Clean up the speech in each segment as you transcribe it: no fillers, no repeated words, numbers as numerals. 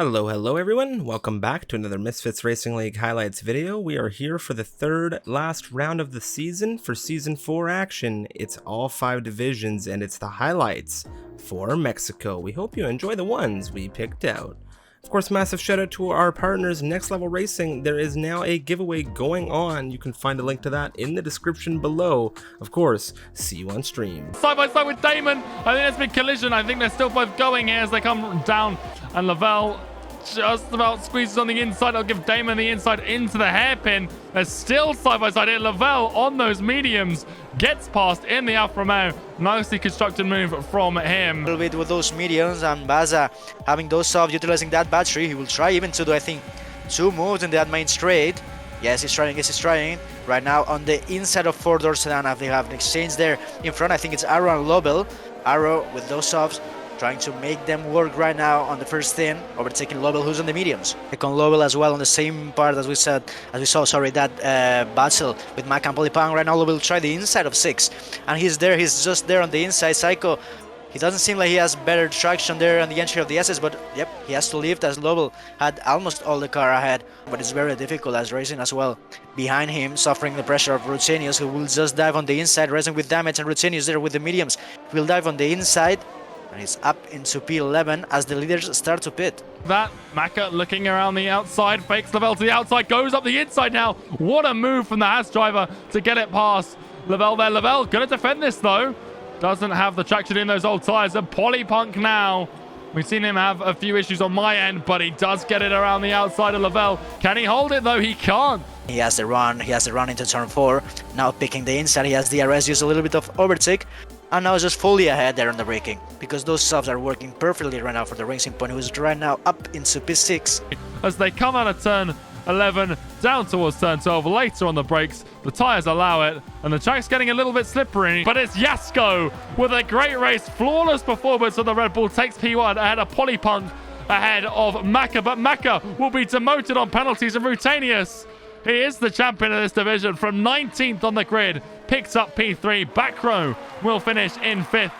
Hello everyone, welcome back to another Misfits Racing League highlights video. We are here for the third last round of the season for Season 4 action. It's all 5 divisions and it's the highlights for Mexico. We hope you enjoy the ones we picked out. Of course, massive shout out to our partners, Next Level Racing. There is now a giveaway going on. You can find a link to that in the description below. Of course, see you on stream. Side by side with Damon. I think there's been collision. I think they're still both going here as they come down. And Lavelle just about squeezes on the inside. I'll give Damon the inside into the hairpin. They're still side by side here. Lavelle on those mediums gets past in the Alfa Romeo. Nicely constructed move from him. A little bit with those mediums, and Baza having those soft, utilizing that battery. He will try even to do, I think, 2 moves in that main straight. Yes, he's trying. Yes, he's trying. Right now on the inside of 4-door sedan, they have an exchange there in front. I think it's Arrow and Lovell. Arrow with those softs, trying to make them work right now on the first thing, overtaking Lovell, who's on the mediums. On Lovell as well on the same part as we saw, that battle with Mac and Polypang. Right now Lovell will try the inside of 6, and he's just there on the inside. Psycho, he doesn't seem like he has better traction there on the entry of the SS, but yep, he has to lift as Lovell had almost all the car ahead. But it's very difficult as Racing as well behind him, suffering the pressure of Rutenius, who will just dive on the inside. Racing with damage, and Rutenius there with the mediums will dive on the inside. And he's up into P11 as the leaders start to pit. That Maka looking around the outside, fakes Lavelle to the outside, goes up the inside now. What a move from the Haas driver to get it past Lavelle there. Lavelle gonna defend this though. Doesn't have the traction in those old tires. And Polypunk now. We've seen him have a few issues on my end, but he does get it around the outside of Lavelle. Can he hold it though? He can't. He has the run into turn 4. Now picking the inside, he has DRS, use a little bit of overtake. And now just fully ahead there on the braking, because those subs are working perfectly right now for the Racing Point, who's right now up into P6. As they come out of turn 11 down towards turn 12 later on the brakes, the tires allow it, and the track's getting a little bit slippery. But it's Yasko with a great race, flawless performance of the Red Bull, takes P1 ahead of Polypunk, ahead of Maka, but Maka will be demoted on penalties, and Rutenius, he is the champion of this division from 19th on the grid, picks up P3. Back row will finish in 5th.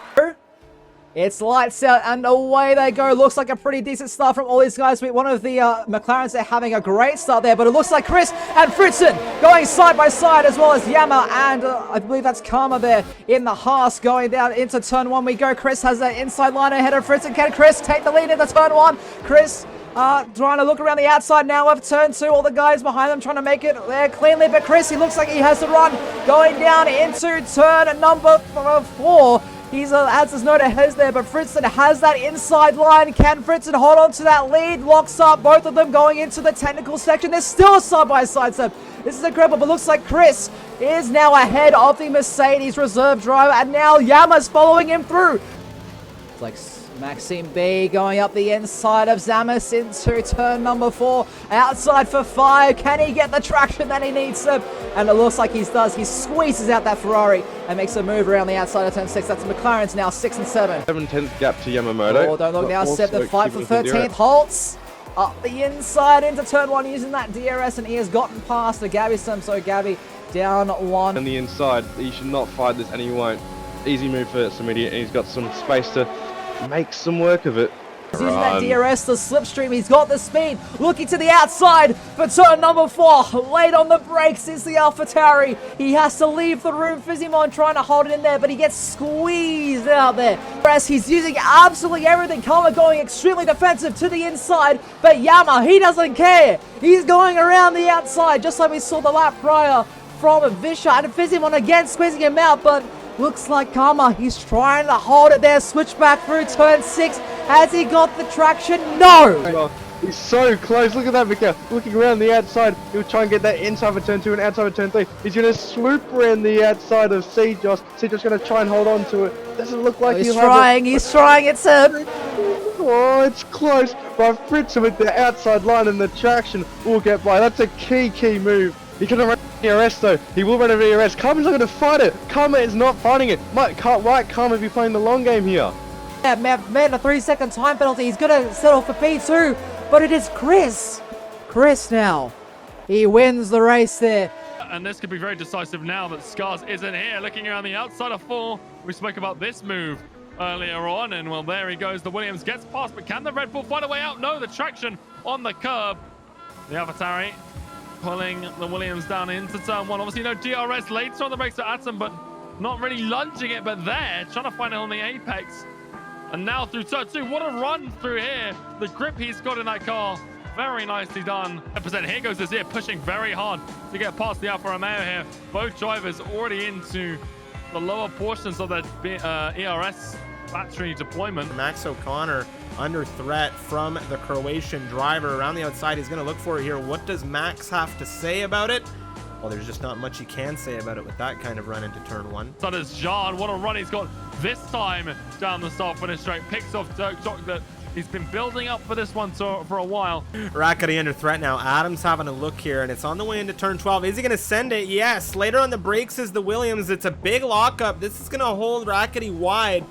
It's lights out and away they go. Looks like a pretty decent start from all these guys. One of the McLarens are having a great start there, but it looks like Chris and Fritzen going side by side, as well as Yama and I believe that's Karma there in the Haas going down into turn 1. We go. Chris has that inside line ahead of Fritzen. Can Chris take the lead into turn 1? Chris trying to look around the outside now of turn 2. All the guys behind them trying to make it there cleanly, but Chris, he looks like he has the run going down into turn number 4. He's adds his note ahead there, but Fritzen has that inside line. Can Fritzen hold on to that lead? Locks up both of them going into the technical section. There's still a side-by-side step. This is incredible, but looks like Chris is now ahead of the Mercedes reserve driver, and now Yama's following him through. It's like Maxime B going up the inside of Zamis into turn number 4. Outside for 5. Can he get the traction that he needs to? And it looks like he does. He squeezes out that Ferrari and makes a move around the outside of turn 6. That's McLaren's now 6 and 7. 7/10 gap to Yamamoto. Oh, don't look now. Seb, the fight for 13th. Holtz up the inside into turn 1 using that DRS, and he has gotten past the Gabby Sim. So Gabby down 1. On the inside, he should not fight this, and he won't. Easy move for Samidi, and he's got some space to make some work of it. He's using that DRS, the slipstream. He's got the speed. Looking to the outside for turn number 4. Late on the brakes is the AlphaTauri. He has to leave the room. Fizzymon trying to hold it in there, but he gets squeezed out there. He's using absolutely everything. Kama going extremely defensive to the inside, but Yama, he doesn't care. He's going around the outside, just like we saw the lap prior from Visha, and Fizzymon again squeezing him out, but looks like Karma, he's trying to hold it there. Switch back through turn 6. Has he got the traction? No! Well, he's so close. Look at that, Mika. Looking around the outside. He'll try and get that inside of turn 2 and outside of turn 3. He's going to swoop around the outside of C-Joss. C-Joss going to try and hold on to it. Doesn't look like he's trying. He's trying. It's him. Oh, it's close. But Fritzen with the outside line and the traction will get by. That's a key move. He could have run a DRS though. He will run a DRS. Karma's not going to fight it. Karma is not fighting it. Why can't Karma be playing the long game here? Yeah, man, a 3-second time penalty. He's going to settle for P2, but it is Chris. Chris now. He wins the race there. And this could be very decisive now that Scars isn't here. Looking around the outside of 4, we spoke about this move earlier on. And well, there he goes. The Williams gets past, but can the Red Bull find a way out? No, the traction on the curb. The AlphaTauri pulling the Williams down into turn 1. Obviously, no DRS later on the brakes to Atom, but not really lunging it, but there, trying to find it on the apex. And now through turn 2, what a run through here. The grip he's got in that car, very nicely done. 10%. Here goes Azir pushing very hard to get past the Alfa Romeo here. Both drivers already into the lower portions of that ERS battery deployment. Max O'Connor under threat from the Croatian driver around the outside. He's going to look for it here. What does Max have to say about it? Well, there's just not much he can say about it with that kind of run into turn 1. So does Jean. What a run he's got this time down the start finish straight. Picks off Dirk Chocolate. He's been building up for this one for a while. Rackety under threat now. Adam's having a look here, and it's on the way into turn 12. Is he going to send it? Yes. Later on the brakes is the Williams. It's a big lockup. This is going to hold Rackety wide.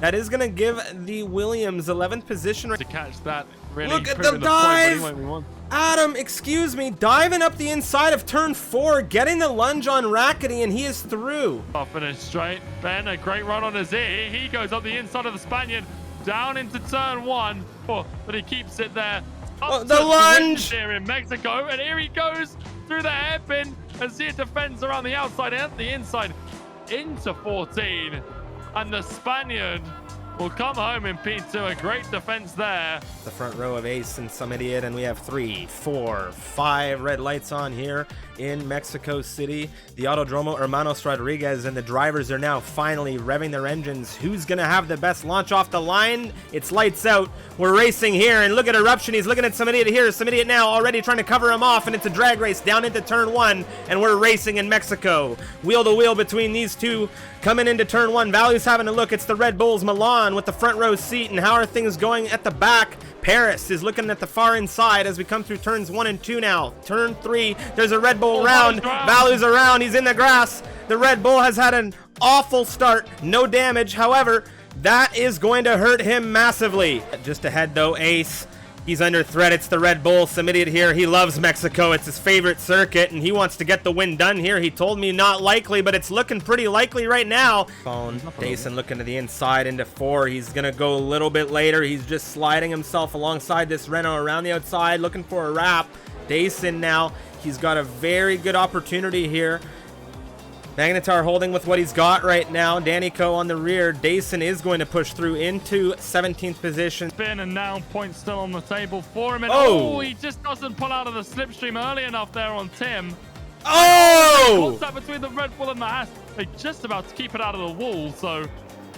That is going to give the Williams 11th position. To catch that, really. Look at the dive! Adam, excuse me, diving up the inside of turn 4, getting the lunge on Rackety, and he is through. Off finish straight. Ben, a great run on his ear. He goes up the inside of the Spaniard, down into turn 1, but he keeps it there. Oh, the lunge! Here in Mexico, and here he goes through the hairpin, and see it defends around the outside and the inside into 14. And the Spaniard will come home in P2. A great defense there. The front row of Ace and some idiot, and we have 3, 4, 5 red lights on here in Mexico City. The Autodromo Hermanos Rodriguez and the drivers are now finally revving their engines. Who's gonna have the best launch off the line? It's lights out. We're racing here, and look at Eruption. He's looking at some idiot here, some idiot now, already trying to cover him off, and it's a drag race down into turn 1, and we're racing in Mexico. Wheel to wheel between these two. Coming into turn 1, Value's having a look. It's the Red Bulls Milan with the front row seat, and how are things going at the back? Paris is looking at the far inside as we come through turns 1 and 2 now. Turn 3, there's a Red Bull round. Value's around, he's in the grass. The Red Bull has had an awful start, no damage. However, that is going to hurt him massively. Just ahead though, Ace. He's under threat. It's the Red Bull. Some idiot here. He loves Mexico. It's his favorite circuit, and he wants to get the win done here. He told me not likely, but it's looking pretty likely right now. Dason looking to the inside into 4. He's going to go a little bit later. He's just sliding himself alongside this Renault around the outside, looking for a wrap. Dason now, he's got a very good opportunity here. Magnetar holding with what he's got right now. Danico on the rear. Dason is going to push through into 17th position. Spin, and now points still on the table for him. And oh, he just doesn't pull out of the slipstream early enough there on Tim. Oh! Contact between the Red Bull and the Haas. They're just about to keep it out of the wall, so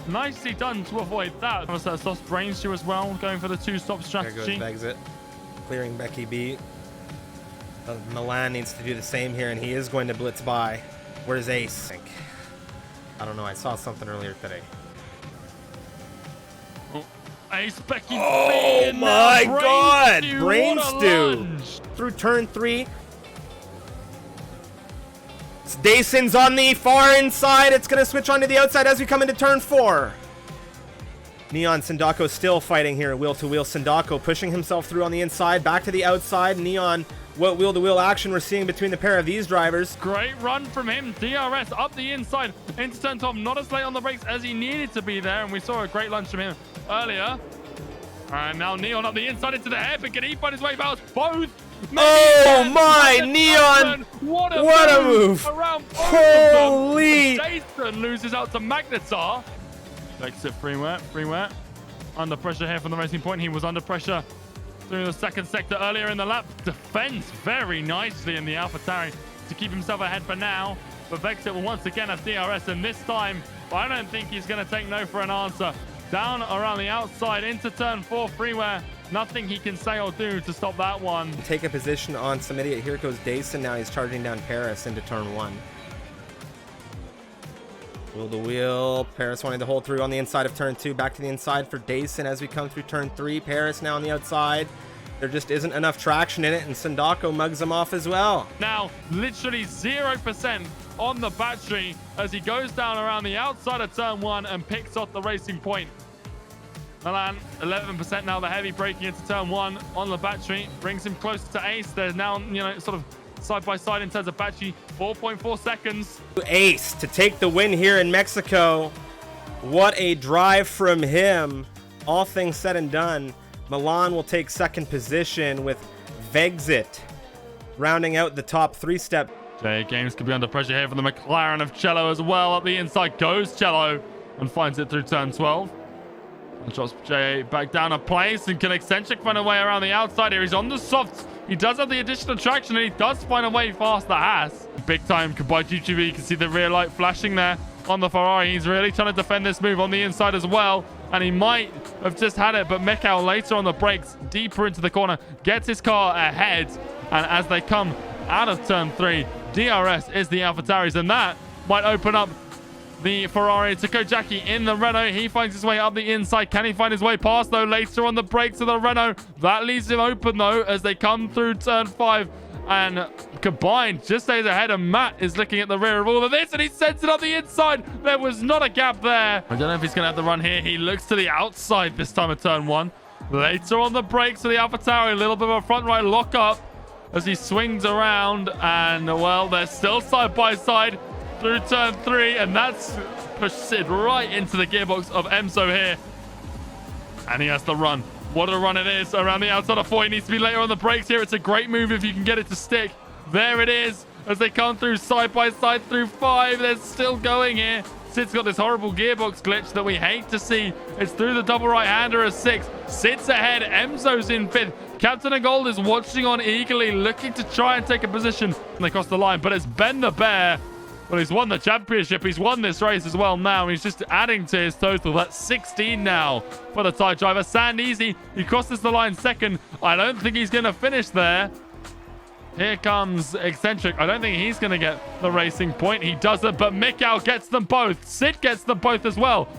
nicely done to avoid that. Was that lost range to as well, going for the 2-stop strategy. There goes Exit, clearing Becky B. Milan needs to do the same here, and he is going to blitz by. Where's Ace? I don't know. I saw something earlier today. Oh, Ace, Becky. Oh my God! Brain stew through turn 3. Dason's on the far inside. It's going to switch onto the outside as we come into turn 4. Neon Sindako still fighting here, wheel to wheel. Sindako pushing himself through on the inside, back to the outside. Neon, what wheel to wheel action we're seeing between the pair of these drivers. Great run from him. DRS up the inside into turn 12. Not as late on the brakes as he needed to be there, and we saw a great lunge from him earlier. And now Neon up the inside into the hairpin. Can he find his way out? Both. Oh my, Neon! What a move! Around holy! Jason loses out to Magnetar. Exit freeware. Under pressure here from the Racing Point. He was under pressure through the second sector earlier in the lap. Defends very nicely in the AlphaTauri to keep himself ahead for now. But Vexit will once again have DRS, and this time, I don't think he's going to take no for an answer. Down around the outside into turn 4 freeware. Nothing he can say or do to stop that one. Take a position on some idiot. Here goes Dason. Now he's charging down Paris into turn 1. Wheel to wheel. Paris wanting to hold through on the inside of turn 2. Back to the inside for Dason as we come through turn 3. Paris now on the outside. There just isn't enough traction in it, and Sindako mugs him off as well. Now, literally 0% on the battery as he goes down around the outside of turn 1 and picks off the Racing Point. Milan, 11% now. The heavy braking into turn 1 on the battery brings him closer to Ace. They're now, sort of side by side in terms of battery. 4.4 seconds. Ace to take the win here in Mexico. What a drive from him. All things said and done, Milan will take second position with Vexit rounding out the top 3-step. J Games could be under pressure here from the McLaren of Cello as well. Up the inside goes Cello and finds it through turn 12. And drops J back down a place, and can Eccentric find a way around the outside here? He's on the softs. He does have the additional traction, and he does find a way past the Haas. Big time by GGB. You can see the rear light flashing there on the Ferrari. He's really trying to defend this move on the inside as well, and he might have just had it, but Mikhail later on the brakes deeper into the corner gets his car ahead, and as they come out of turn 3, DRS is the AlphaTauris, and that might open up the Ferrari to Kojaki in the Renault. He finds his way up the inside. Can he find his way past, though? Later on the brakes of the Renault. That leaves him open, though, as they come through turn 5. And combined just stays ahead, and Matt is looking at the rear of all of this, and he sends it on the inside. There was not a gap there. I don't know if he's going to have the run here. He looks to the outside this time of turn 1. Later on the brakes of the AlphaTauri. A little bit of a front right lock up as he swings around, and well, they're still side by side through turn 3, and that's pushed Sid right into the gearbox of Emso here, and he has to run. What a run it is around the outside of 4. He needs to be later on the brakes here. It's a great move if you can get it to stick. There it is as they come through side by side through 5. They're still going here. Sid's got this horrible gearbox glitch that we hate to see. It's through the double right-hander as 6. Sid's ahead. Emso's in 5th. Captain of Gold is watching on eagerly, looking to try and take a position. And they cross the line, but it's Ben the Bear. Well, he's won the championship. He's won this race as well now. He's just adding to his total. That's 16 now for the Thai driver. Sand Easy, he crosses the line second. I don't think he's going to finish there. Here comes Eccentric. I don't think he's going to get the racing point. He doesn't, but Mikhail gets them both. Sid gets them both as well.